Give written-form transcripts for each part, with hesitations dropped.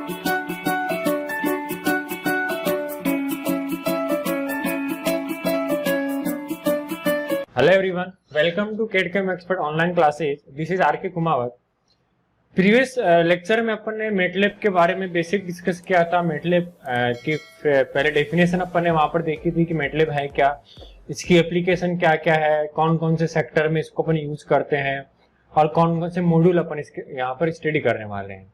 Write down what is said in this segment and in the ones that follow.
Hello everyone, welcome to CAD/CAM Expert online classes. This is RK Kumawat. Previous lecture में अपन ने MATLAB के बारे में बेसिक डिस्कस किया था. मेटलैब की पहले डेफिनेशन अपन ने वहां पर देखी थी कि मेटलैब है क्या, इसकी एप्लीकेशन क्या क्या है, कौन कौन से सेक्टर में इसको अपन यूज करते हैं और कौन कौन से मॉड्यूल अपन इसके यहाँ पर स्टडी करने वाले हैं.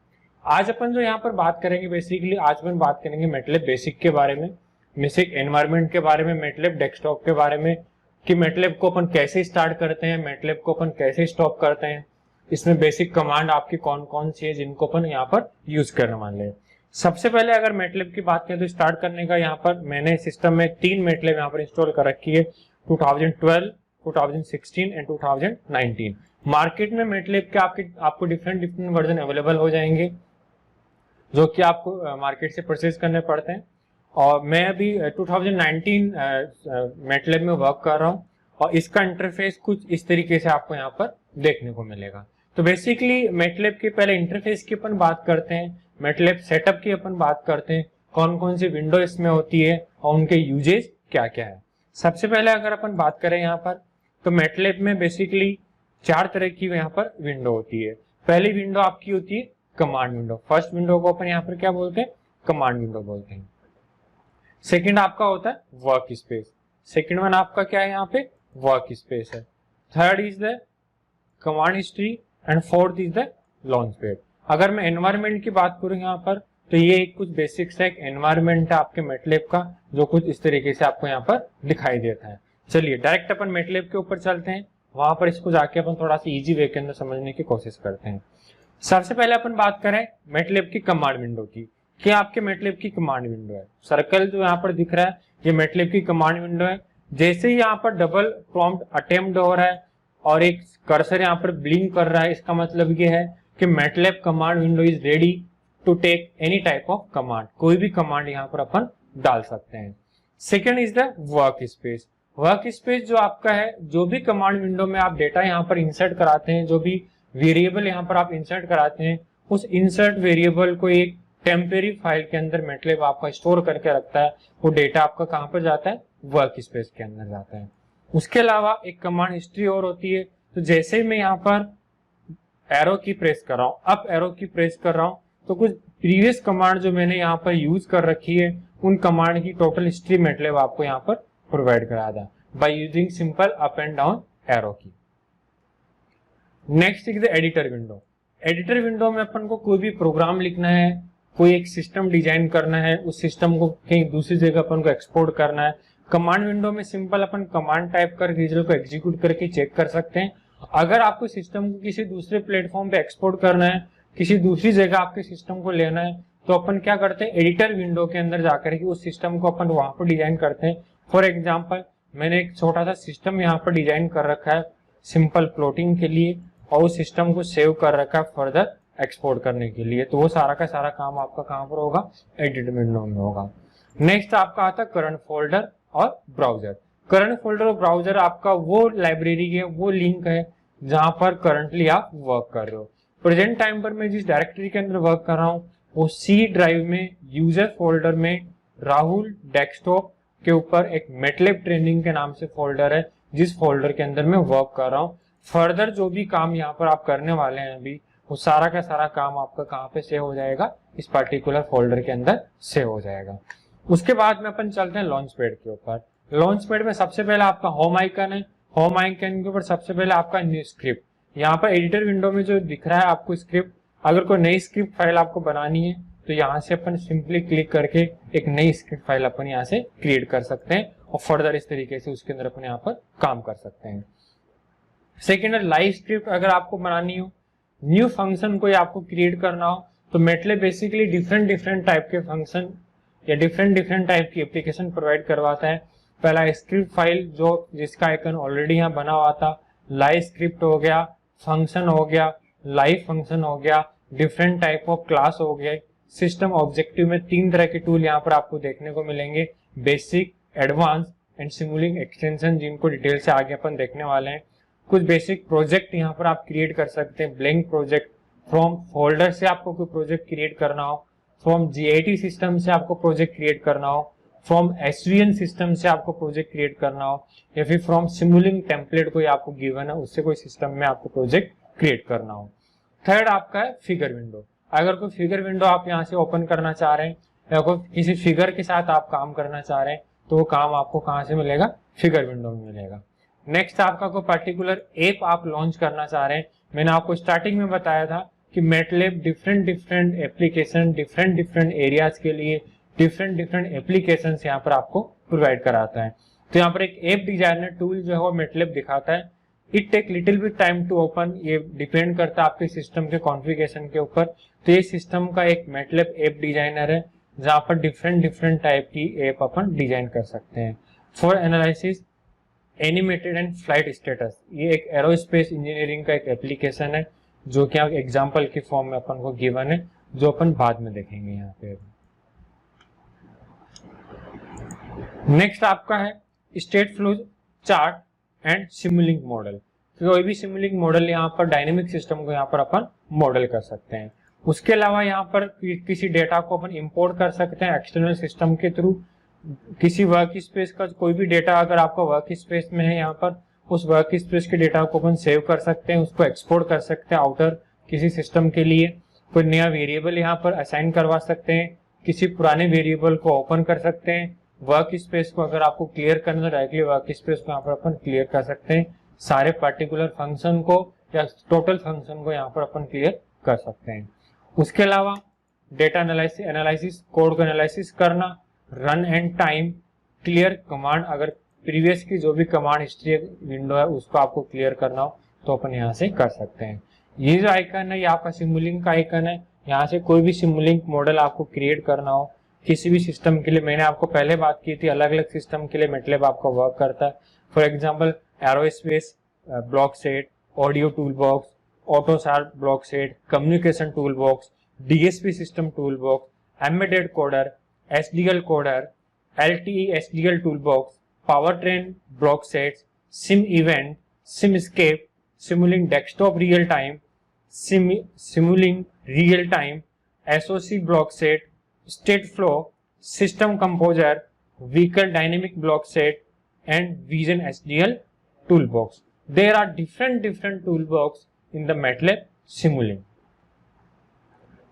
आज अपन जो यहाँ पर बात करेंगे बेसिकली आज अपन बात करेंगे मेटलैब बेसिक के बारे में, बेसिक एनवायरमेंट के बारे में, मेटलैब डेस्कटॉप के बारे में कि मेटलैब को अपन कैसे स्टार्ट करते हैं, मेटलैब को अपन कैसे स्टॉप करते हैं, इसमें बेसिक कमांड आपकी कौन कौन सी है जिनको अपन यहाँ पर यूज करने वाले हैं. सबसे पहले अगर मेटलैब की बात करें तो स्टार्ट करने का यहाँ पर मैंने सिस्टम में 3 मेटलैब यहाँ पर इंस्टॉल कर रखी है, 2012, 2016 एंड 2019. मार्केट में मेटलैब के आपको डिफरेंट वर्जन अवेलेबल हो जाएंगे जो कि आपको मार्केट से परचेज करने पड़ते हैं. और मैं अभी 2019 मेटलैब में वर्क कर रहा हूँ और इसका इंटरफेस कुछ इस तरीके से आपको यहाँ पर देखने को मिलेगा. तो बेसिकली मेटलैब के पहले इंटरफेस की अपन बात करते हैं, मेटलैब सेटअप की अपन बात करते हैं, कौन कौन सी विंडो इसमें होती है और उनके यूजेस क्या क्या है. सबसे पहले अगर अपन बात करें यहाँ पर तो मेटलैब में बेसिकली 4 तरह की यहाँ पर विंडो होती है. पहली विंडो आपकी होती है कमांड विंडो. फर्स्ट विंडो को अपन यहाँ पर क्या बोलते हैं, कमांड विंडो बोलते हैं. सेकंड आपका होता है वर्क स्पेस. सेकंड वन आपका क्या है यहाँ पे, वर्क स्पेस है. Third is the command history and fourth is the launch pad. अगर मैं एनवायरमेंट की बात करूं यहाँ पर तो ये कुछ बेसिक्स है, एक एनवायरमेंट है आपके मेटलैब का जो कुछ इस तरीके से आपको यहाँ पर दिखाई देता है. चलिए डायरेक्ट अपन मेटलैब के ऊपर चलते हैं, वहां पर इसको जाके अपन थोड़ा सा इजी वे के अंदर समझने की कोशिश करते हैं. सबसे पहले अपन बात करें मेटलैब की कमांड विंडो की. क्या आपके मेटलैब की कमांड विंडो है. सर्कल जो यहाँ पर दिख रहा है ये मेटलैब की कमांड विंडो है. जैसे ही यहाँ पर डबल प्रॉम्प्ट अटेम्प्ट हो रहा है और एक कर्सर यहाँ पर ब्लिंक कर रहा है, इसका मतलब ये है कि MATLAB command window is ready to take any type of command. कोई भी कमांड यहाँ पर अपन डाल सकते हैं. Second is the workspace. Workspace जो आपका है, जो भी कमांड विंडो में आप डेटा यहाँ पर इंसर्ट कराते हैं, जो भी वेरिएबल यहाँ पर आप इंसर्ट कराते हैं, उस इंसर्ट वेरिएबल को एक टेम्परेरी फाइल के अंदर मेटलैब आपका स्टोर करके रखता है. वो डेटा आपका कहां पर जाता है, वर्क स्पेस के अंदर जाता है. उसके अलावा एक कमांड हिस्ट्री और होती है. तो जैसे मैं यहाँ पर एरो की प्रेस कर रहा हूँ, अप एरो की प्रेस कर रहा हूँ, तो कुछ प्रीवियस कमांड जो मैंने यहाँ पर यूज कर रखी है उन कमांड की टोटल हिस्ट्री मेटलैब आपको यहाँ पर प्रोवाइड करा था by using simple up and down arrow key. Next is the editor window. Editor window में अपन को कोई भी प्रोग्राम लिखना है, कोई एक सिस्टम डिजाइन करना है, उस सिस्टम को कहीं दूसरी जगह अपन को एक्सपोर्ट करना है. कमांड विंडो में सिंपल अपन कमांड टाइप कर रिजल्ट को एग्जीक्यूट करके चेक कर सकते हैं. अगर आपको सिस्टम को किसी दूसरे प्लेटफॉर्म पे एक्सपोर्ट करना है, किसी दूसरी जगह आपके सिस्टम को लेना है, तो अपन क्या करते हैं, एडिटर विंडो के अंदर जाकर के उस सिस्टम को अपन वहां पर डिजाइन करते हैं. फॉर एग्जाम्पल मैंने एक छोटा सा सिस्टम यहाँ पर डिजाइन कर रखा है सिंपल प्लॉटिंग के लिए और उस सिस्टम को सेव कर रखा है फर्दर एक्सपोर्ट करने के लिए. तो वो सारा का सारा काम आपका कहां पर होगा, एडिट विंडो में होगा. नेक्स्ट आपका आता है करंट फोल्डर और ब्राउजर. करंट फोल्डर और ब्राउजर आपका वो लाइब्रेरी है, वो लिंक है जहां पर करंटली आप वर्क कर रहे हो. प्रेजेंट टाइम पर मैं जिस डायरेक्टरी के अंदर वर्क कर रहा हूँ वो सी ड्राइव में यूजर फोल्डर में राहुल डेस्कटॉप के ऊपर एक मेटलैब ट्रेनिंग के नाम से फोल्डर है, जिस फोल्डर के अंदर मैं वर्क कर रहा हूँ. फर्दर जो भी काम यहाँ पर आप करने वाले हैं अभी, वो सारा का सारा काम आपका कहाँ पे सेव हो जाएगा, इस पर्टिकुलर फोल्डर के अंदर सेव हो जाएगा. उसके बाद में अपन चलते हैं लॉन्च पैड के ऊपर. लॉन्च पैड में सबसे पहले आपका होम आइकन है. होम आइकन के ऊपर सबसे पहले आपका न्यू स्क्रिप्ट. यहाँ पर एडिटर विंडो में जो दिख रहा है आपको स्क्रिप्ट, अगर कोई नई स्क्रिप्ट फाइल आपको बनानी है तो यहाँ से अपन सिंपली क्लिक करके एक नई स्क्रिप्ट फाइल अपन यहाँ से क्रिएट कर सकते हैं और फर्दर इस तरीके से उसके अंदर अपन यहाँ पर काम कर सकते हैं. सेकेंड है लाइव स्क्रिप्ट. अगर आपको बनानी हो, न्यू फंक्शन कोई आपको क्रिएट करना हो, तो मेटलैब बेसिकली डिफरेंट टाइप के फंक्शन या डिफरेंट टाइप की एप्लीकेशन प्रोवाइड करवाता है. पहला स्क्रिप्ट फाइल जो जिसका आइकन ऑलरेडी यहाँ बना हुआ था, लाइव स्क्रिप्ट हो गया, फंक्शन हो गया, लाइव फंक्शन हो गया, डिफरेंट टाइप ऑफ क्लास हो गए. सिस्टम ऑब्जेक्टिव में 3 तरह के टूल यहाँ पर आपको देखने को मिलेंगे, बेसिक, एडवांस एंड सिमुलिंग एक्सटेंशन, जिनको डिटेल से आगे अपन देखने वाले हैं. कुछ बेसिक प्रोजेक्ट यहाँ पर आप क्रिएट कर सकते हैं. ब्लैंक प्रोजेक्ट, फ्रॉम फोल्डर से आपको कोई प्रोजेक्ट क्रिएट करना हो, फ्रॉम GIT सिस्टम से आपको प्रोजेक्ट क्रिएट करना हो, फ्रॉम SVN सिस्टम से आपको प्रोजेक्ट क्रिएट करना हो, या फिर फ्रॉम सिमुलिंग टेम्पलेट कोई आपको गिवन है उससे कोई सिस्टम में आपको प्रोजेक्ट क्रिएट करना हो। थर्ड आपका है फिगर विंडो। अगर कोई फिगर विंडो आप यहाँ से ओपन करना चाह रहे हैं या कोई किसी फिगर के साथ आप काम करना चाह रहे हैं तो वो काम आपको कहाँ से मिलेगा, फिगर विंडो में मिलेगा। नेक्स्ट आपका कोई पर्टिकुलर ऐप आप लॉन्च करना चाह रहे हैं। मैंने आपको स्टार्टिंग में बताया था कि MATLAB different application different areas के लिए डिफरेंट एप्लीकेशन यहाँ पर आपको प्रोवाइड कराता है। तो यहाँ पर एक ऐप डिजाइनर टूल जो है वो मैटलैब दिखाता है। It take little bit time to open, ये डिपेंड करता है आपके सिस्टम के कॉन्फ़िगरेशन के ऊपर। तो ये सिस्टम का एक मैटलैब ऐप डिजाइनर है जहाँ पर डिफरेंट टाइप की ऐप अपन डिजाइन कर सकते हैं। For analysis animated and flight status, ये एक एरोस्पेस इंजीनियरिंग का एक एप्लीकेशन है जो कि एग्जांपल के फॉर्म में अपन को गिवन है, जो अपन बाद में देखेंगे यहाँ पे। नेक्स्ट आपका है state flow chart and Simulink model. कोई भी सिमुलिंक मॉडल यहाँ पर डायनेमिक सिस्टम को यहाँ पर अपन मॉडल कर सकते हैं। उसके अलावा यहाँ पर किसी डेटा को अपन इंपोर्ट कर सकते हैं एक्सटर्नल सिस्टम के थ्रू। किसी वर्क स्पेस का कोई भी डेटा अगर आपका वर्क स्पेस में है, यहाँ पर उस वर्क स्पेस के डेटा को अपन सेव कर सकते हैं, उसको एक्सपोर्ट कर सकते हैं आउटर किसी सिस्टम के लिए। कोई नया वेरिएबल यहाँ पर असाइन करवा सकते हैं, किसी पुराने वेरिएबल को ओपन कर सकते हैं। वर्क स्पेस को अगर आपको क्लियर करना है डायरेक्टली वर्क स्पेस को यहाँ पर अपन क्लियर कर सकते हैं। सारे पर्टिकुलर फंक्शन को या टोटल फंक्शन को यहाँ पर अपन क्लियर कर सकते हैं। उसके अलावा डेटा एनालिसिस कोड को एनालिसिस करना, run and time, clear command, अगर प्रीवियस की जो भी कमांड हिस्ट्री विंडो है उसको आपको क्लियर करना हो तो अपन यहाँ से कर सकते हैं। ये जो आइकन है ये आपका सिमुलिंक का आइकन है। यहाँ से कोई भी सिमुलिंक मॉडल आपको क्रिएट करना हो किसी भी सिस्टम के लिए, मैंने आपको पहले बात की थी अलग अलग सिस्टम के लिए मैटलैब आपका वर्क करता है। For example aerospace blockset, audio toolbox, AUTOSAR blockset, communication toolbox, DSP system toolbox, embedded coder, SDL coder, LTE SDL toolbox, powertrain blocksets, sim event, Simscape, Simulink desktop real time, Simulink real time, SOC blockset, Stateflow, system composer, vehicle dynamic blockset and Vision SDL toolbox. There are different toolbox in the MATLAB Simulink.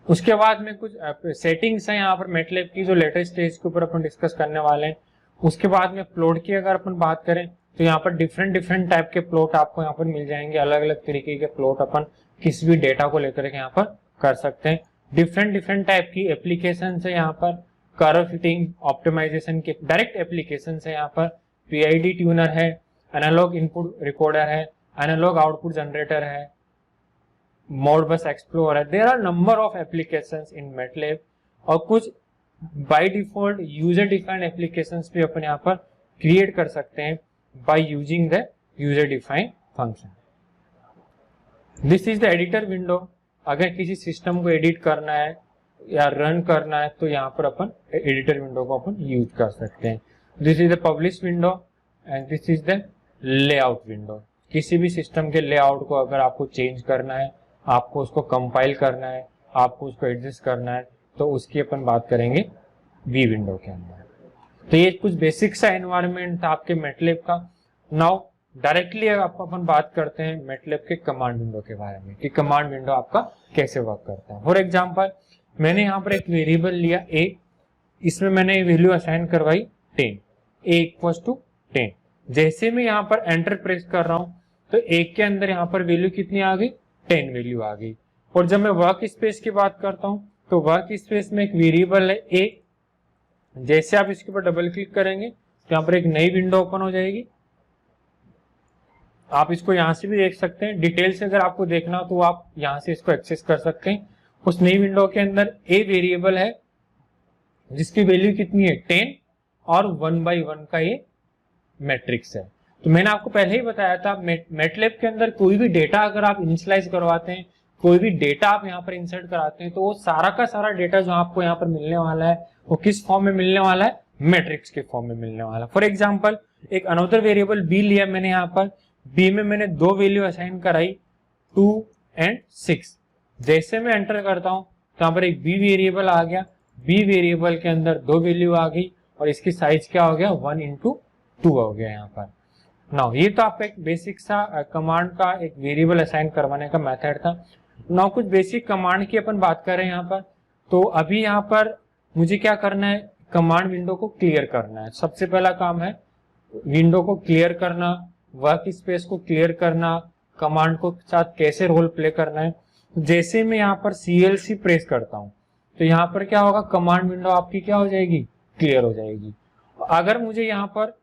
उसके बाद में कुछ settings हैं यहाँ पर MATLAB की जो latest stage के ऊपर अपन डिस्कस करने वाले हैं। उसके बाद में प्लॉट की अगर अपन बात करें तो यहाँ पर डिफरेंट टाइप के प्लॉट आपको यहाँ पर मिल जाएंगे। अलग अलग तरीके के प्लॉट अपन किसी भी डेटा को लेकर के यहाँ पर कर सकते हैं। डिफरेंट टाइप की एप्लीकेशन है यहाँ पर, कर्व फिटिंग ऑप्टिमाइजेशन के डायरेक्ट एप्लीकेशन है यहाँ पर, PID ट्यूनर है, एनालॉग इनपुट रिकॉर्डर है, एनालॉग आउटपुट जनरेटर है, मोडबस एक्सप्लोरर है। There are number of applications in MATLAB और कुछ by default user defined applications भी अपन यहाँ पर क्रिएट कर सकते हैं by using the user defined function. This is the editor window. अगर किसी सिस्टम को एडिट करना है या रन करना है तो यहाँ पर अपन एडिटर विंडो को अपन यूज कर सकते हैं। This is the publish window and this is the layout window. किसी भी सिस्टम के लेआउट को अगर आपको चेंज करना है, आपको उसको कंपाइल करना है, आपको उसको एडजस्ट करना है तो उसकी अपन बात करेंगे वी विंडो के अंदर। तो ये कुछ बेसिक सा एनवायरनमेंट था आपके मैटलैब का। नाउ डायरेक्टली अपन बात करते हैं मैटलैब के कमांड विंडो के बारे में कि कमांड विंडो आपका कैसे वर्क करता है। फॉर एग्जांपल मैंने यहाँ पर एक वेरिएबल लिया a, इसमें मैंने वैल्यू असाइन करवाई 10, a इक्वल्स टू 10। जैसे मैं यहाँ पर एंटर प्रेस कर रहा हूँ तो एक के अंदर यहाँ पर वैल्यू कितनी आ गई, 10 वैल्यू आ गई। और जब मैं वर्क स्पेस की बात करता हूँ तो वर्क स्पेस में एक वेरिएबल है a। जैसे आप इसके ऊपर डबल क्लिक करेंगे तो यहाँ पर एक नई विंडो ओपन हो जाएगी। आप इसको यहाँ से भी देख सकते हैं। डिटेल से अगर आपको देखना हो तो आप यहाँ से इसको एक्सेस कर सकते हैं। उस नई विंडो के अंदर a वेरिएबल है जिसकी वैल्यू कितनी है 10 और 1 by 1 का ये मैट्रिक्स है। तो मैंने आपको पहले ही बताया था मैटलैब के अंदर कोई भी डेटा अगर आप इनिशियलाइज करवाते हैं, कोई भी डेटा आप यहाँ पर इंसर्ट कराते हैं तो वो सारा का सारा डेटा जो आपको यहाँ पर मिलने वाला है वो किस फॉर्म में मिलने वाला है, मैट्रिक्स के फॉर्म में मिलने वाला है। फॉर एग्जाम्पल एक अनदर वेरिएबल b लिया मैंने, यहाँ पर b में मैंने 2 वैल्यू असाइन कराई 2 और 6। जैसे मैं एंटर करता हूं तो यहाँ पर एक b वेरिएबल आ गया बी वेरिएबल के अंदर 2 वैल्यू आ गई और इसकी साइज क्या हो गया 1/2 हो गया यहाँ पर। नाउ ये तो आपका एक बेसिक सा कमांड का एक वेरिएबल असाइन करवाने का मेथड था। नाउ कुछ बेसिक कमांड की अपन बात कर रहे हैं यहाँ पर। तो अभी यहाँ पर मुझे क्या करना है, कमांड विंडो को क्लियर करना है। सबसे पहला काम है विंडो को क्लियर करना, वर्क स्पेस को क्लियर करना, कमांड को साथ कैसे रोल प्ले करना है। जैसे मैं यहाँ पर CLC प्रेस करता हूँ तो यहाँ पर क्या होगा, कमांड विंडो आपकी क्या हो जाएगी, क्लियर हो जाएगी। अगर मुझे यहाँ पर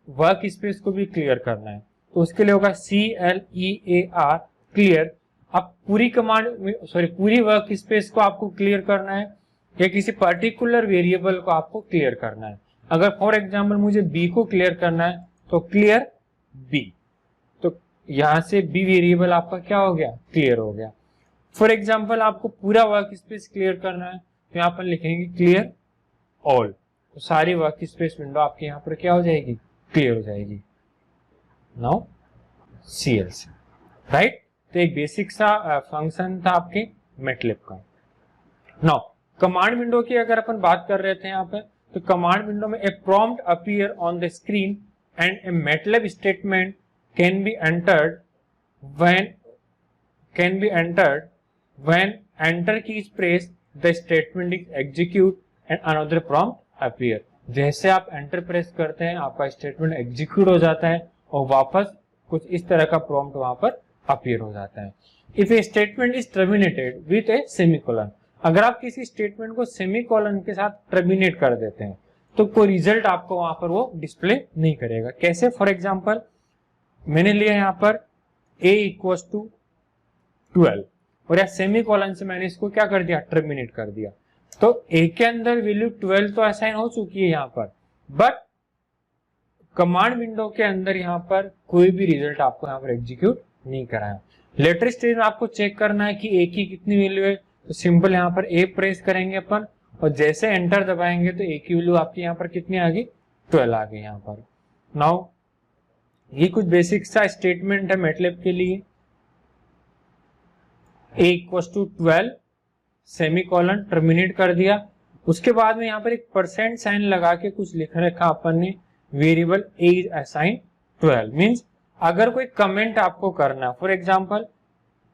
वर्क स्पेस को भी क्लियर करना है तो उसके लिए होगा CLEAR क्लियर। अब पूरी पूरी वर्क स्पेस को आपको क्लियर करना है या किसी पर्टिकुलर वेरिएबल को आपको क्लियर करना है। अगर फॉर एग्जांपल मुझे बी को क्लियर करना है तो क्लियर बी, तो यहां से बी वेरिएबल आपका क्या हो गया, क्लियर हो गया। फॉर एग्जांपल आपको पूरा वर्क स्पेस क्लियर करना है तो यहाँ पर लिखेंगे क्लियर ऑल, तो सारी वर्क स्पेस विंडो आपकी यहाँ पर क्या हो जाएगी, क्लियर हो जाएगी। Now CLC, right. तो एक बेसिक सा फंक्शन था आपके मैटलैब का। नाउ कमांड विंडो की अगर अपन बात कर रहे थे यहाँ पे, तो कमांड विंडो में a prompt appear on the screen and a MATLAB statement can be entered when enter key is pressed, the statement is execute and another prompt appear। जैसे आप एंटर प्रेस करते हैं आपका स्टेटमेंट एग्जीक्यूट हो जाता है और वापस कुछ इस तरह का प्रॉम्प्ट वहां पर अपीयर हो जाता है। If A statement is terminated with A semicolon, अगर आप किसी स्टेटमेंट को सेमीकोलन के साथ टर्मिनेट कर देते हैं तो कोई रिजल्ट आपको वहां पर वो डिस्प्ले नहीं करेगा। कैसे, फॉर एग्जांपल मैंने लिया यहाँ पर a = 12 और या सेमीकोलन से मैंने इसको क्या कर दिया, टर्मिनेट कर दिया, तो a के अंदर वैल्यू 12 तो असाइन हो चुकी है यहाँ पर, बट कमांड विंडो के अंदर यहाँ पर कोई भी रिजल्ट आपको यहाँ पर एग्जीक्यूट नहीं कराया। लेटर स्टेज में आपको चेक करना है कि a की कितनी वैल्यू है, तो सिंपल यहाँ पर a प्रेस करेंगे अपन और जैसे एंटर दबाएंगे तो a की वैल्यू आपकी यहाँ पर कितनी आ गई, 12 आ गई यहाँ पर। नाउ ये कुछ बेसिक सा स्टेटमेंट है मैटलैब के लिए। a = 12 सेमीकोलन टर्मिनेट कर दिया, उसके बाद में यहाँ पर एक परसेंट साइन लगा के कुछ लिख रखा अपन ने, variable a is assign 12। Means अगर कोई कमेंट आपको करना, फॉर एग्जांपल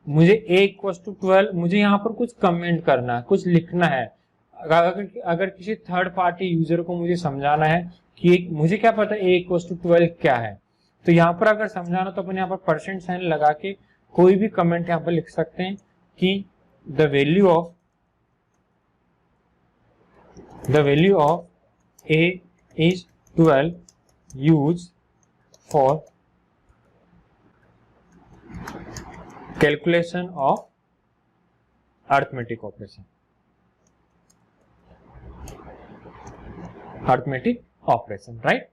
मुझे a = 12, मुझे यहाँ पर कुछ कमेंट करना है, कुछ लिखना है। अगर किसी थर्ड पार्टी यूजर को मुझे समझाना है कि मुझे क्या पता a = 12 क्या है, तो यहाँ पर अगर समझाना तो अपन यहाँ पर परसेंट साइन लगा के कोई भी कमेंट यहाँ पर लिख सकते हैं कि the value of a is 12 use for calculation of arithmetic operation, right.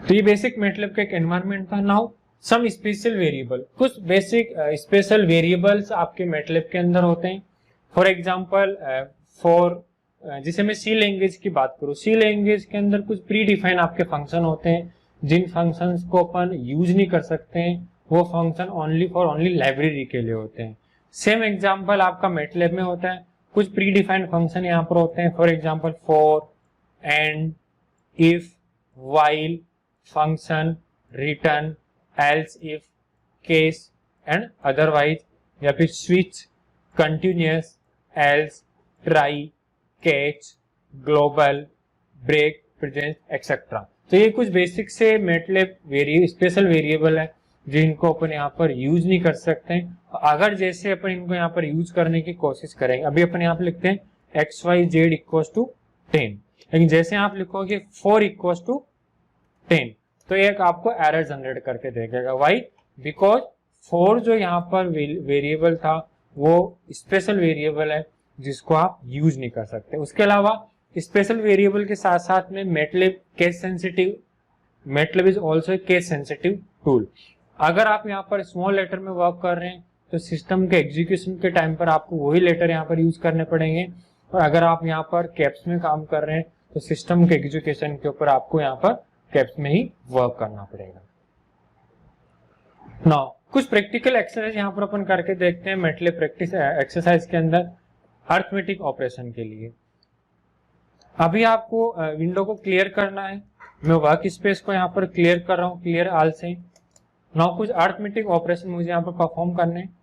तो ये बेसिक मैटलैब का एक एनवायरनमेंट था। नाउ सम स्पेशल वेरिएबल, कुछ बेसिक स्पेशल वेरिएबल्स आपके मैटलैब के अंदर होते हैं। फॉर एग्जांपल जैसे मैं सी लैंग्वेज की बात करूं, सी लैंग्वेज के अंदर कुछ प्री डिफाइन आपके फंक्शन होते हैं जिन फंक्शंस को अपन यूज नहीं कर सकते हैं, वो फंक्शन ओनली लाइब्रेरी के लिए होते हैं। सेम एग्जांपल आपका मैटलैब में होता है, कुछ प्री डिफाइंड फंक्शन यहाँ पर होते हैं। For example for, end, if, while, function, return, else if, case end otherwise, या फिर switch, continuous, else, try, catch, global, break, present etcetera. तो ये कुछ बेसिक से मैटलैब स्पेशल वेरिएबल है जिनको अपन यहाँ पर यूज नहीं कर सकते हैं। अगर जैसे अपन इनको यहाँ पर यूज करने की कोशिश करेंगे, अभी अपन यहाँ पर लिखते हैं XYZ = 10, लेकिन जैसे आप लिखोगे 4 = 10 तो एक आपको एरर जनरेट करके देगा। वाई? बिकॉज 4 जो यहाँ पर वेरिएबल था वो स्पेशल वेरिएबल है जिसको आप यूज नहीं कर सकते। उसके अलावा स्पेशल वेरिएबल के साथ साथ में MATLAB is also a case sensitive tool. अगर आप यहाँ पर स्मॉल लेटर में वर्क कर रहे हैं तो सिस्टम के एग्जीक्यूशन के टाइम पर आपको वही लेटर यहाँ पर यूज करने पड़ेंगे, और अगर आप यहाँ पर कैप्स में काम कर रहे हैं तो सिस्टम के एग्जीक्यूशन के ऊपर आपको यहाँ पर कैप्स में ही वर्क करना पड़ेगा। नाउ कुछ प्रैक्टिकल एक्सरसाइज यहाँ पर अपन करके देखते हैं मैटलैब प्रैक्टिस एक्सरसाइज के अंदर अर्थमेटिक ऑपरेशन के लिए। अभी आपको विंडो को क्लियर करना है, मैं वर्क स्पेस को यहाँ पर क्लियर कर रहा हूँ, क्लियर ऑल से। नाउ कुछ अर्थमेटिक ऑपरेशन मुझे यहाँ पर परफॉर्म करने हैं।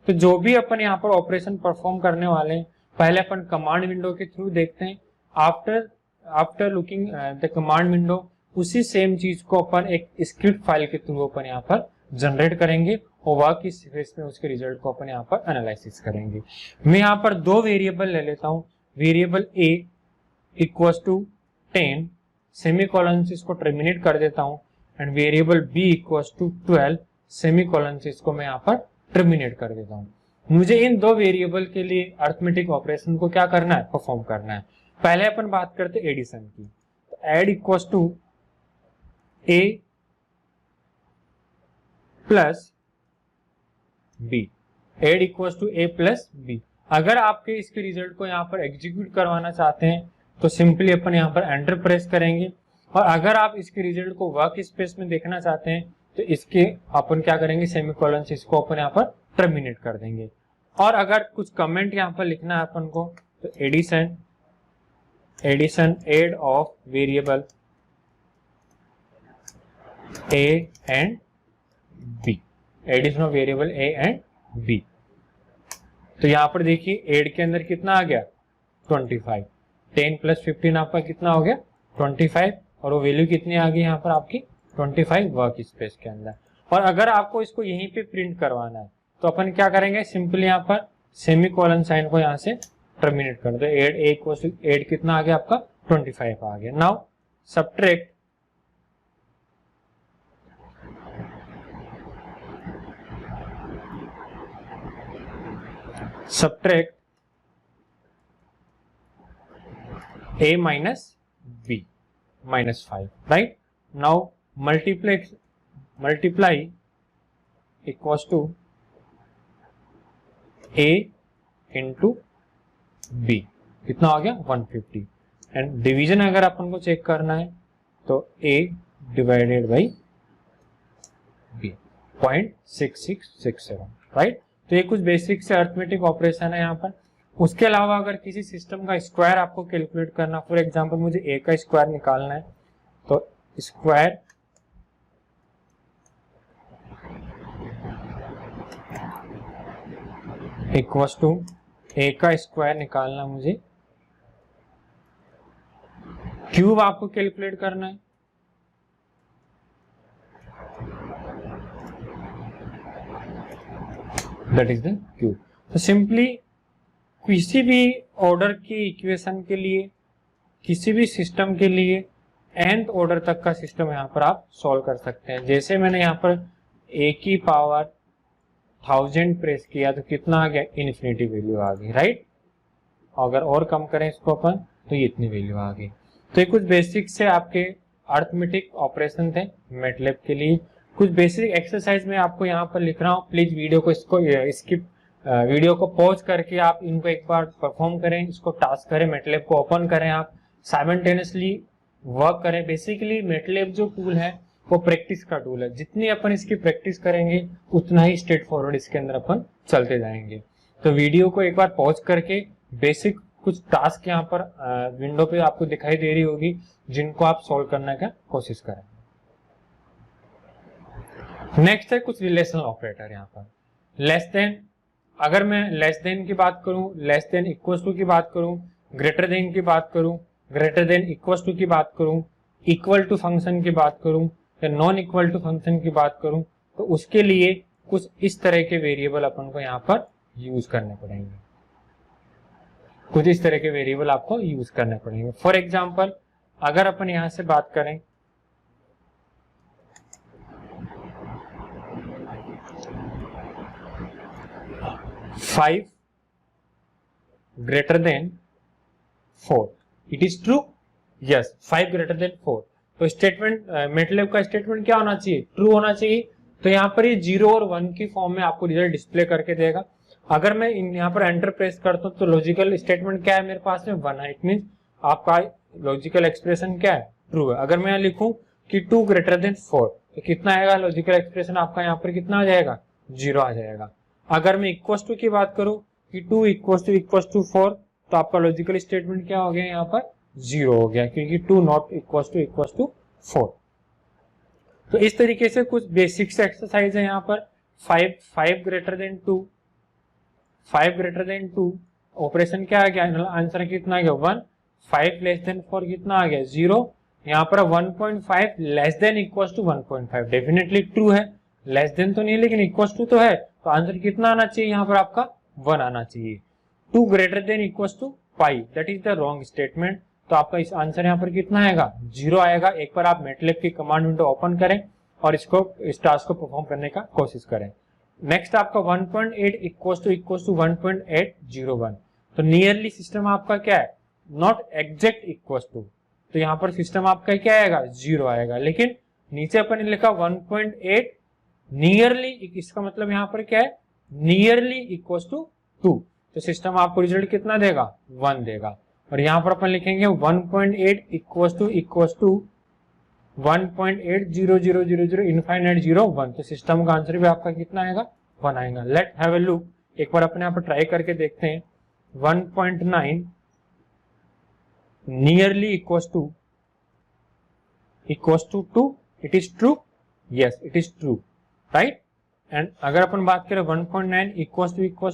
तो जो भी अपन यहाँ पर ऑपरेशन परफॉर्म करने वाले हैं, पहले अपन कमांड विंडो के थ्रू देखते हैं। After looking the command window, उसी सेम चीज को अपन एक स्क्रिप्ट फाइल के थ्रू अपन यहाँ पर जनरेट करेंगे और वर्क स्पेस में उसके रिजल्ट को अपन यहाँ पर एनालिसिस करेंगे। मैं यहाँ पर दो वेरिएबल ले लेता हूँ, variable a equals to 10 semicolon से इसको टर्मिनेट कर देता हूँ, and variable b equals to 12 semicolon से इसको मैं यहाँ पर टर्मिनेट कर देता हूँ। मुझे इन दो वेरिएबल के लिए अर्थमेटिक ऑपरेशन को क्या करना है, परफॉर्म करना है। पहले अपन बात करते हैं एडिशन की। तो add equals to a plus b, add equals to a plus b। अगर आपके इसके रिजल्ट को यहाँ पर एग्जीक्यूट करवाना चाहते हैं तो सिंपली अपन यहाँ पर एंटर प्रेस करेंगे, और अगर आप इसके रिजल्ट को वर्क स्पेस में देखना चाहते हैं तो इसके अपन क्या करेंगे, सेमीकोलन से इसको अपन यहाँ पर टर्मिनेट कर देंगे। और अगर कुछ कमेंट यहाँ पर लिखना है अपन को, तो addition add of variable a and b, addition of variable a and b। तो यहाँ पर देखिए एड के अंदर कितना आ गया, 25, 10 प्लस 15 आपका कितना हो गया, 25, और वो वैल्यू कितनी आ गई यहाँ पर आपकी 25 वर्क स्पेस के अंदर। और अगर आपको इसको यहीं पे प्रिंट करवाना है तो अपन क्या करेंगे, सिंपली यहाँ पर सेमीकोलन साइन को यहाँ से टर्मिनेट कर दो। एड कितना आ गया आपका, 25 आ गया। Now subtract a minus b minus 5, right? Now multiply equals to a into b, कितना आ गया 150, एंड डिवीजन अगर अपन को चेक करना है तो a divided by b 0.6667, right? तो ये कुछ बेसिक से अर्थमेटिक ऑपरेशन है यहाँ पर। उसके अलावा अगर किसी सिस्टम का स्क्वायर आपको कैलकुलेट करना, फॉर एग्जांपल मुझे a का स्क्वायर निकालना है, तो स्क्वायर इक्वल्स टू a का स्क्वायर निकालना मुझे, क्यूब आपको कैलकुलेट करना है, दैट इज द क्यूब। तो सिंपली किसी भी ऑर्डर की इक्वेशन के लिए, किसी भी सिस्टम के लिए nth ऑर्डर तक का सिस्टम यहाँ पर आप सॉल्व कर सकते हैं। जैसे मैंने यहाँ पर a की पावर 1000 प्रेस किया तो कितना आ गया, इनफिनिटी वैल्यू आ गई, राइट? अगर और कम करें इसको अपन तो ये इतनी वैल्यू आ गई। तो ये कुछ बेसिक से आपके अर्थमेटिक ऑपरेशन थे मैटलैब के लिए। कुछ बेसिक एक्सरसाइज में आपको यहाँ पर लिख रहा हूँ, प्लीज वीडियो को वीडियो को पॉज करके आप इनको एक बार परफॉर्म करें, इसको टास्क करें, मैटलैब को ओपन करें, आप साइमल्टेनियसली वर्क करें। बेसिकली मैटलैब जो टूल है वो प्रैक्टिस का टूल है, जितनी अपन इसकी प्रैक्टिस करेंगे उतना ही स्ट्रेट फॉरवर्ड इसके अंदर अपन चलते जाएंगे। तो वीडियो को एक बार पॉज करके बेसिक कुछ टास्क यहाँ पर विंडो पे आपको दिखाई दे रही होगी, जिनको आप सॉल्व करने का कोशिश करें। नेक्स्ट है कुछ रिलेशनल ऑपरेटर। यहाँ पर लेस देन, अगर मैं लेस देन की बात करूं, लेस देन इक्वल टू की बात करूं, ग्रेटर देन की बात करूं, ग्रेटर देन इक्वल टू की बात करूं, इक्वल टू फंक्शन की बात करूं या नॉन इक्वल टू फंक्शन की बात करूं, तो उसके लिए कुछ इस तरह के वेरिएबल अपन को यहाँ पर यूज करने पड़ेंगे। कुछ इस तरह के वेरिएबल आपको यूज करने पड़ेंगे। फॉर एग्जाम्पल अगर अपन यहाँ से बात करें 5 greater than 4, it is true? Yes, 5 greater than 4। तो स्टेटमेंट मैटलैब का स्टेटमेंट क्या होना चाहिए, ट्रू होना चाहिए। तो यहाँ पर ये 0 और 1 की फॉर्म में आपको रिजल्ट डिस्प्ले करके देगा। अगर मैं यहाँ पर एंटर प्रेस करता हूँ तो लॉजिकल स्टेटमेंट क्या है मेरे पास में, 1 है। इट मीन आपका लॉजिकल एक्सप्रेशन क्या है, ट्रू है। अगर मैं यहाँ लिखूं कि 2 greater than 4 तो कितना आएगा, लॉजिकल एक्सप्रेशन आपका यहाँ पर कितना आ जाएगा, जीरो आ जाएगा। अगर मैं इक्वल टू की बात करूं कि 2 इक्वल टू 4, तो आपका लॉजिकल स्टेटमेंट क्या हो गया, यहाँ पर जीरो हो गया, क्योंकि 2 नॉट इक्वल टू 4। तो इस तरीके से कुछ बेसिक से एक्सरसाइज है यहाँ पर। 5 greater than 2, 5 greater than 2, operation क्या आ गया, आंसर कितना आ गया 1। 5 लेस देन 4 कितना आ गया 0। यहाँ पर 1.5 less than equal to 1.5, definitely true है, लेस देन तो नहीं है लेकिन इक्वल टू तो है, तो आंसर कितना आना चाहिए, यहाँ पर आपका 1 आना चाहिए। 2 greater than equal to 5, that is the wrong statement, तो आपका इस आंसर यहाँ पर कितना आएगा 0 आएगा। एक बार आप मैटलैब की कमांड विंडो ओपन करें और इस टास्क को परफॉर्म करने का कोशिश करें। नेक्स्ट आपका 1.8 इक्वल टू 1.801, तो नियरली सिस्टम आपका क्या है, नॉट एग्जैक्ट इक्वल टू, तो यहाँ पर सिस्टम आपका क्या आएगा 0 आएगा। लेकिन नीचे अपन ने लिखा 1.8 नियरली, इसका मतलब यहाँ पर क्या है, नियरली इक्वल टू 2, तो सिस्टम आपको रिजल्ट कितना देगा 1 देगा। और यहाँ पर अपन लिखेंगे 1.8 इक्वल टू 1.80000 इनफाइनाइट 0 1, तो सिस्टम का आंसर भी आपका कितना आएगा 1 आएगा। लेट हैव ए लुक, एक बार अपने यहाँ पर ट्राई करके देखते हैं। 1.9 nearly equal to 2, it is true, yes it is true, right. And अगर अपन बात करें 1.9 equal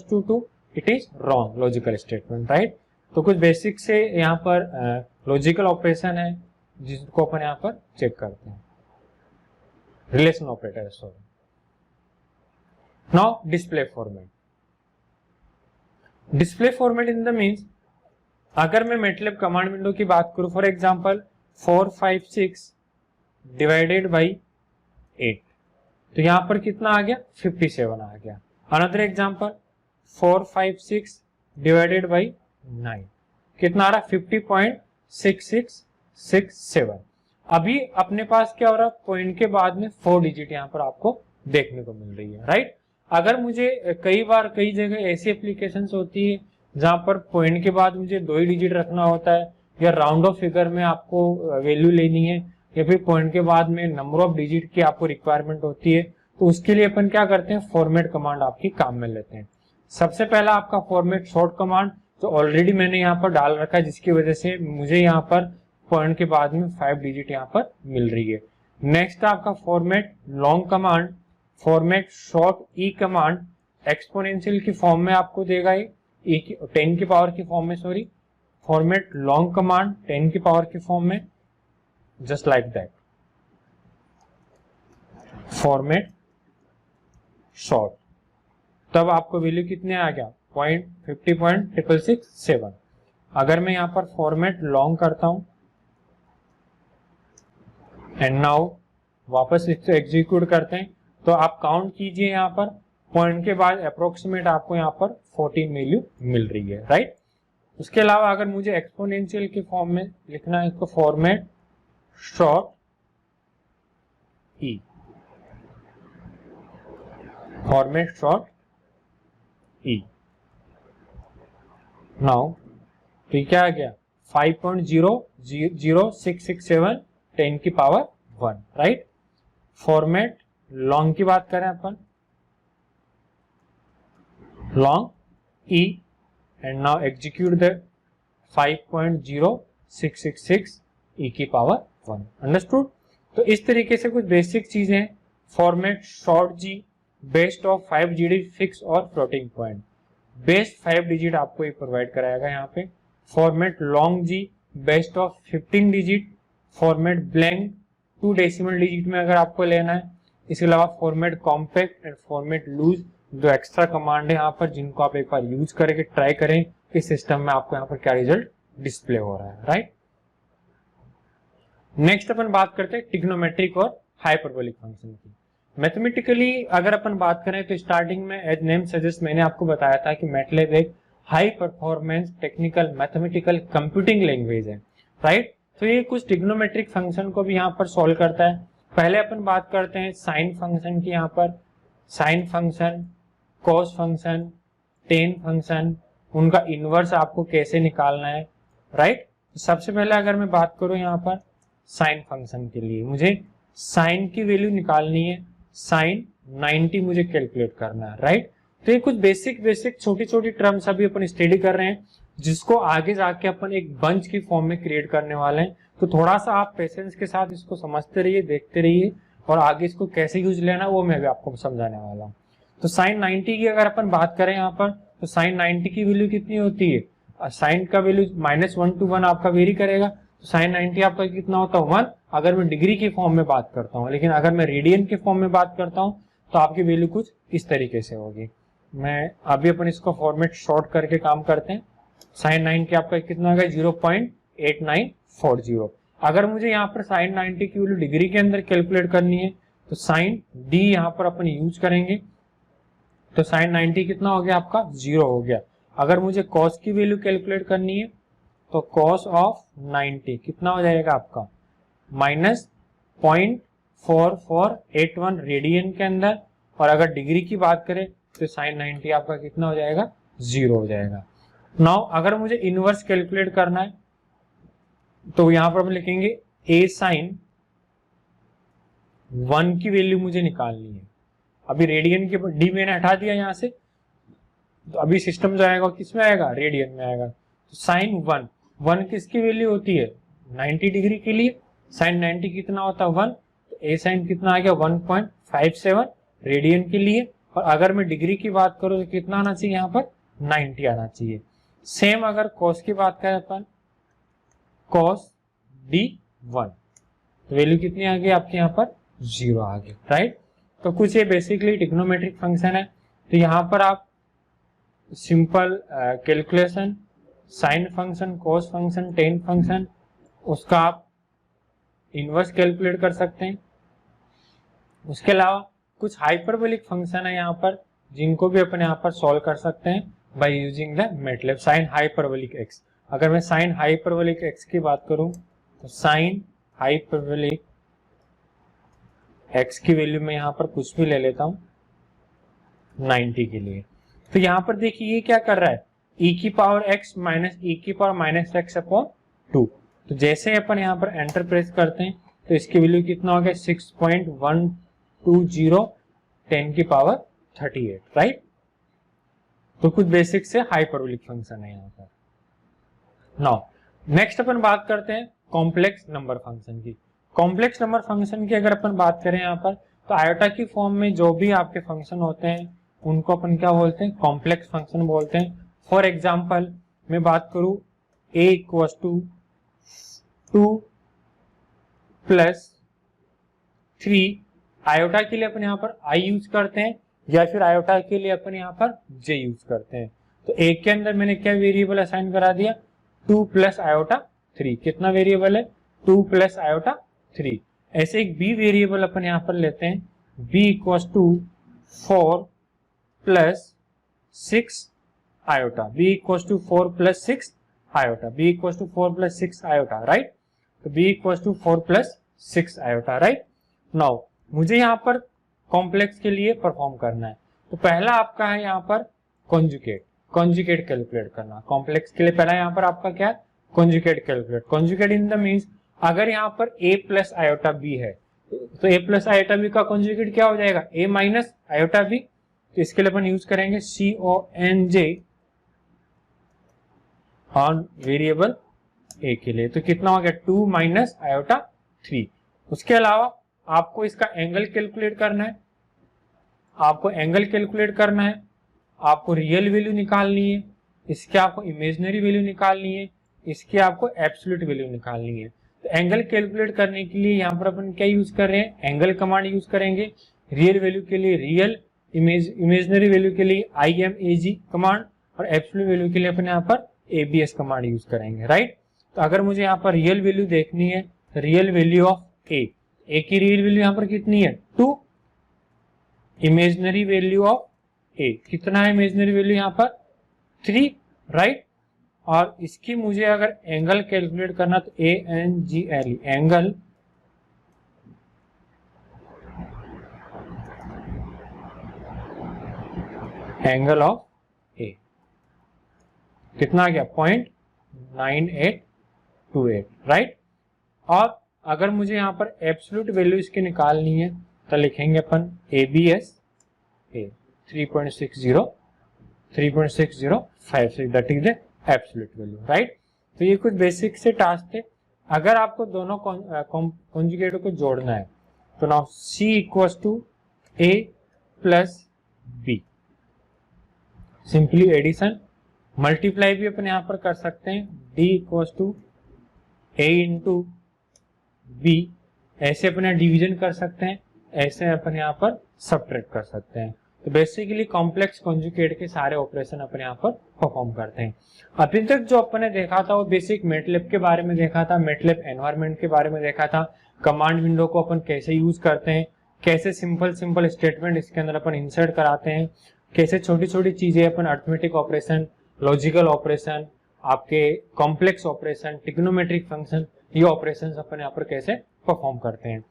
to 2, it is wrong logical statement, right. तो कुछ बेसिक से यहाँ पर लॉजिकल ऑपरेशन है जिसको अपन यहाँ पर चेक करते हैं, relation operator, sorry. Now display format, display format in the means, अगर मैं मैटलैब कमांड विंडो की बात करूं, फॉर एग्जांपल 456 डिवाइडेड बाई 8, तो यहां पर कितना आ गया 57 आ गया। अनदर एग्जांपल 456 डिवाइडेड बाई 9, कितना आ रहा 50.6667। अभी अपने पास क्या हो रहा है, पॉइंट के बाद में 4 डिजिट यहाँ पर आपको देखने को मिल रही है, राइट। अगर मुझे कई जगह ऐसी एप्लीकेशंस होती है जहां पर पॉइंट के बाद मुझे 2 ही डिजिट रखना होता है, या राउंड ऑफ फिगर में आपको वैल्यू लेनी है, या फिर पॉइंट के बाद में नंबर ऑफ डिजिट की आपको रिक्वायरमेंट होती है, तो उसके लिए अपन क्या करते हैं, फॉर्मेट कमांड आपकी काम में लेते हैं। सबसे पहला आपका फॉर्मेट शॉर्ट कमांड, तो ऑलरेडी मैंने यहाँ पर डाल रखा है, जिसकी वजह से मुझे यहाँ पर पॉइंट के बाद में 5 डिजिट यहाँ पर मिल रही है। नेक्स्ट आपका format long command, format short e command, exponential की फॉर्म में आपको देगा, 10 की पावर की फॉर्म में, सॉरी। फॉर्मेट लॉन्ग कमांड 10 की पावर की फॉर्म में, just like that. Format short, तब आपको वैल्यू कितने आ गया 50.667। अगर मैं यहाँ पर फॉर्मेट लॉन्ग करता हूं एंड नाउ वापस इसको एग्जीक्यूट करते हैं, तो आप काउंट कीजिए, यहाँ पर पॉइंट के बाद अप्रोक्सीमेट आपको यहाँ पर 14 वैल्यू मिल रही है, राइट। उसके अलावा अगर मुझे एक्सपोनेंशियल की फॉर्म में लिखना है, तो फॉर्मेट शॉर्ट ई, फॉर्मेट शॉर्ट ई। नाउ तो ये क्या आ गया 5.00667 10 की पावर 1, राइट। फॉर्मेट लॉन्ग की बात करें अपन, long e, and now execute the 5.0666 e की पावर 1, अंडरस्टूड। तो इस तरीके से कुछ बेसिक चीजें हैं। Format short G based of 5 digit fix और फ्लोटिंग पॉइंट, बेस्ट 5 डिजिट आपको ये प्रोवाइड कराएगा यहाँ पे। Format long G based of 15 digit, format blank 2 decimal digit में अगर आपको लेना है। इसके अलावा format compact and format loose, जो एक्स्ट्रा कमांड है यहाँ पर, जिनको आप एक बार यूज करके ट्राई करें कि सिस्टम में आपको यहाँ पर क्या रिजल्ट डिस्प्ले हो रहा है, राइट। नेक्स्ट अपन बात करते हैं ट्रिग्नोमेट्रिक और हाइपरबोलिक फंक्शन की। मैथमेटिकली अगर अपन बात करें तो स्टार्टिंग में एज नेम सजेस्ट मैंने आपको बताया था कि मैटलैब एक high performance technical mathematical computing language है, राइट। तो ये कुछ ट्रिग्नोमेट्रिक फंक्शन को भी यहाँ पर सॉल्व करता है। पहले अपन बात करते हैं साइन फंक्शन की, यहाँ पर sine function, cos function, ten function, उनका इनवर्स आपको कैसे निकालना है, राइट। सबसे पहले अगर मैं बात करूं यहाँ पर साइन फंक्शन के लिए, मुझे साइन की वैल्यू निकालनी है। साइन 90 मुझे कैलकुलेट करना है, राइट। तो ये कुछ बेसिक छोटी छोटी टर्म्स अभी अपन स्टडी कर रहे हैं, जिसको आगे जाके अपन एक बंच की फॉर्म में क्रिएट करने वाले हैं। तो थोड़ा सा आप पेशेंस के साथ इसको समझते रहिए, देखते रहिए, और आगे इसको कैसे यूज लेना वो मैं भी आपको समझाने वाला हूँ। तो साइन 90 की अगर अपन बात करें यहाँ पर, तो साइन 90 की वैल्यू कितनी होती है, साइन का वैल्यू -1 to 1 आपका वेरी करेगा। तो साइन 90 आपका कितना होता है 1, अगर मैं डिग्री के फॉर्म में बात करता हूँ। लेकिन अगर मैं रेडियन के फॉर्म में बात करता हूँ तो आपकी वैल्यू कुछ इस तरीके से होगी। मैं अभी अपन इसको फॉर्मेट शॉर्ट करके काम करते हैं। साइन 90 आपका कितना होगा 0.8940। अगर मुझे यहाँ पर साइन 90 की वैल्यू डिग्री के अंदर कैलकुलेट करनी है तो साइन डी यहाँ पर अपन यूज करेंगे। तो साइन 90 कितना हो गया आपका 0 हो गया। अगर मुझे कॉस की वैल्यू कैलकुलेट करनी है तो कॉस ऑफ 90 कितना हो जाएगा आपका -0.4481 रेडियन के अंदर। और अगर डिग्री की बात करें तो साइन 90 आपका कितना हो जाएगा 0 हो जाएगा। नाउ अगर मुझे इनवर्स कैलकुलेट करना है तो यहां पर हम लिखेंगे a साइन 1 की वैल्यू मुझे निकालनी है। अभी रेडियन के डी मैंने हटा दिया यहां से, तो अभी सिस्टम जो आएगा किसमें आएगा रेडियन में आएगा। तो साइन 1 किसकी वैल्यू होती है 90 डिग्री के लिए। साइन 90 कितना होता है 1, तो a साइन कितना आ गया 1.57 रेडियन के लिए। और अगर मैं डिग्री की बात करूं तो कितना आना चाहिए यहाँ पर 90 आना चाहिए। सेम अगर कॉस की बात करें अपन, कॉस d1 तो वैल्यू कितनी आ गई आपके यहाँ पर 0 आ गई, राइट। तो कुछ ये बेसिकली ट्रिग्नोमेट्रिक फंक्शन है। तो यहाँ पर आप simple calculation, sine function, cos function, ten function, उसका आप इनवर्स कैलकुलेट कर सकते हैं। उसके अलावा कुछ हाइपरबोलिक फंक्शन है यहाँ पर, जिनको भी अपन यहाँ पर सॉल्व कर सकते हैं by using the MATLAB. Sine hyperbolic x, अगर मैं साइन हाइपरबोलिक एक्स की बात करूं तो साइन हाइपरबोलिक एक्स की वैल्यू में यहाँ पर कुछ भी ले लेता हूं 90 के लिए। तो यहाँ पर देखिए ये क्या कर रहा है e की पावर x माइनस e की पावर माइनस एक्स अपॉन 2। तो जैसे अपन यहाँ पर एंटर प्रेस करते हैं तो इसकी वैल्यू कितना हो गया 6.120 10 की पावर 38, राइट। तो कुछ बेसिक से हाइपरबोलिक फंक्शन है यहाँ पर। नाउ नेक्स्ट अपन बात करते हैं कॉम्प्लेक्स नंबर फंक्शन की। कॉम्प्लेक्स नंबर फंक्शन की अगर अपन बात करें यहाँ पर, तो आयोटा की फॉर्म में जो भी आपके फंक्शन होते हैं उनको अपन क्या बोलते हैं कॉम्प्लेक्स फंक्शन बोलते हैं। फॉर एग्जाम्पल मैं बात करूं a इक्वल्स टू 2 + 3, आयोटा के लिए अपन यहाँ पर i यूज करते हैं, या फिर आयोटा के लिए अपन यहाँ पर j यूज करते हैं। तो a के अंदर मैंने क्या वेरिएबल असाइन करा दिया 2 + आयोटा 3। कितना वेरिएबल है 2 + आयोटा 3। ऐसे एक b वेरिएबल अपन यहाँ पर लेते हैं, b equals to 4 + 6 iota, b equals to 4 + 6 iota, b equals to 4 + 6 iota, right. तो b equals to 4 + 6 iota, right. Now मुझे यहाँ पर कॉम्प्लेक्स के लिए परफॉर्म करना है। तो पहला आपका है यहाँ पर कॉन्जुगेट कैलकुलेट करना। कॉम्प्लेक्स के लिए पहला यहाँ पर आपका क्या है conjugate calculate. Conjugate in the means अगर यहाँ पर a + आयोटा b है तो a + आयोटा b का कॉन्जुगेट क्या हो जाएगा a - आयोटा b। तो इसके लिए अपन यूज करेंगे CONJ ऑन वेरिएबल a के लिए। तो कितना हो गया 2 - आयोटा 3। उसके अलावा आपको इसका एंगल कैलकुलेट करना है, आपको रियल वैल्यू निकालनी है, इसके आपको इमेजिनरी वैल्यू निकालनी है, इसकी आपको एब्सोल्यूट वैल्यू निकालनी है। तो एंगल कैलकुलेट करने के लिए यहाँ पर अपन क्या यूज कर रहे हैं एंगल कमांड यूज करेंगे। रियल वैल्यू के लिए रियल, इमेजिनरी वैल्यू के लिए IMAG कमांड, और एब्सोल्यूट वैल्यू के लिए अपन यहाँ पर ABS कमांड यूज करेंगे, राइट। तो अगर मुझे यहाँ पर रियल वैल्यू देखनी है, रियल वैल्यू ऑफ a की रियल वैल्यू यहाँ पर कितनी है 2, इमेजिनरी वैल्यू ऑफ a कितना है इमेजिनरी वैल्यू यहाँ पर 3, राइट। और इसकी मुझे अगर एंगल कैलकुलेट करना तो ANGLE एंगल ऑफ a कितना आ गया 0.9828, राइट। और अगर मुझे यहाँ पर एब्सोल्यूट वैल्यू इसकी निकालनी है तो लिखेंगे अपन ABS A 3.6056 that is the absolute value, right. तो ये कुछ बेसिक से टास्क थे। अगर आपको दोनों कॉन्जुगेट को जोड़ना है तो now C equals to A plus B, simply addition. Multiply भी अपन यहाँ पर कर सकते हैं, D equals to A into B, ऐसे अपने डिवीजन कर सकते हैं, ऐसे अपन यहाँ पर सब्ट्रैक्ट कर सकते हैं। तो बेसिकली कॉम्प्लेक्स कॉन्जुगेट के सारे ऑपरेशन अपन यहाँ पर परफॉर्म करते हैं। अभी तक जो अपन ने देखा था वो बेसिक मैटलैब के बारे में देखा था, मैटलैब एनवायरनमेंट के बारे में देखा था, कमांड विंडो को अपन कैसे यूज करते हैं, कैसे सिंपल स्टेटमेंट इसके अंदर अपन इंसर्ट कराते हैं, कैसे छोटी छोटी चीजें अपन अरिथमेटिक ऑपरेशन, लॉजिकल ऑपरेशन, आपके कॉम्प्लेक्स ऑपरेशन, ट्रिग्नोमेट्रिक फंक्शन, ये ऑपरेशंस अपन यहाँ पर कैसे परफॉर्म करते हैं।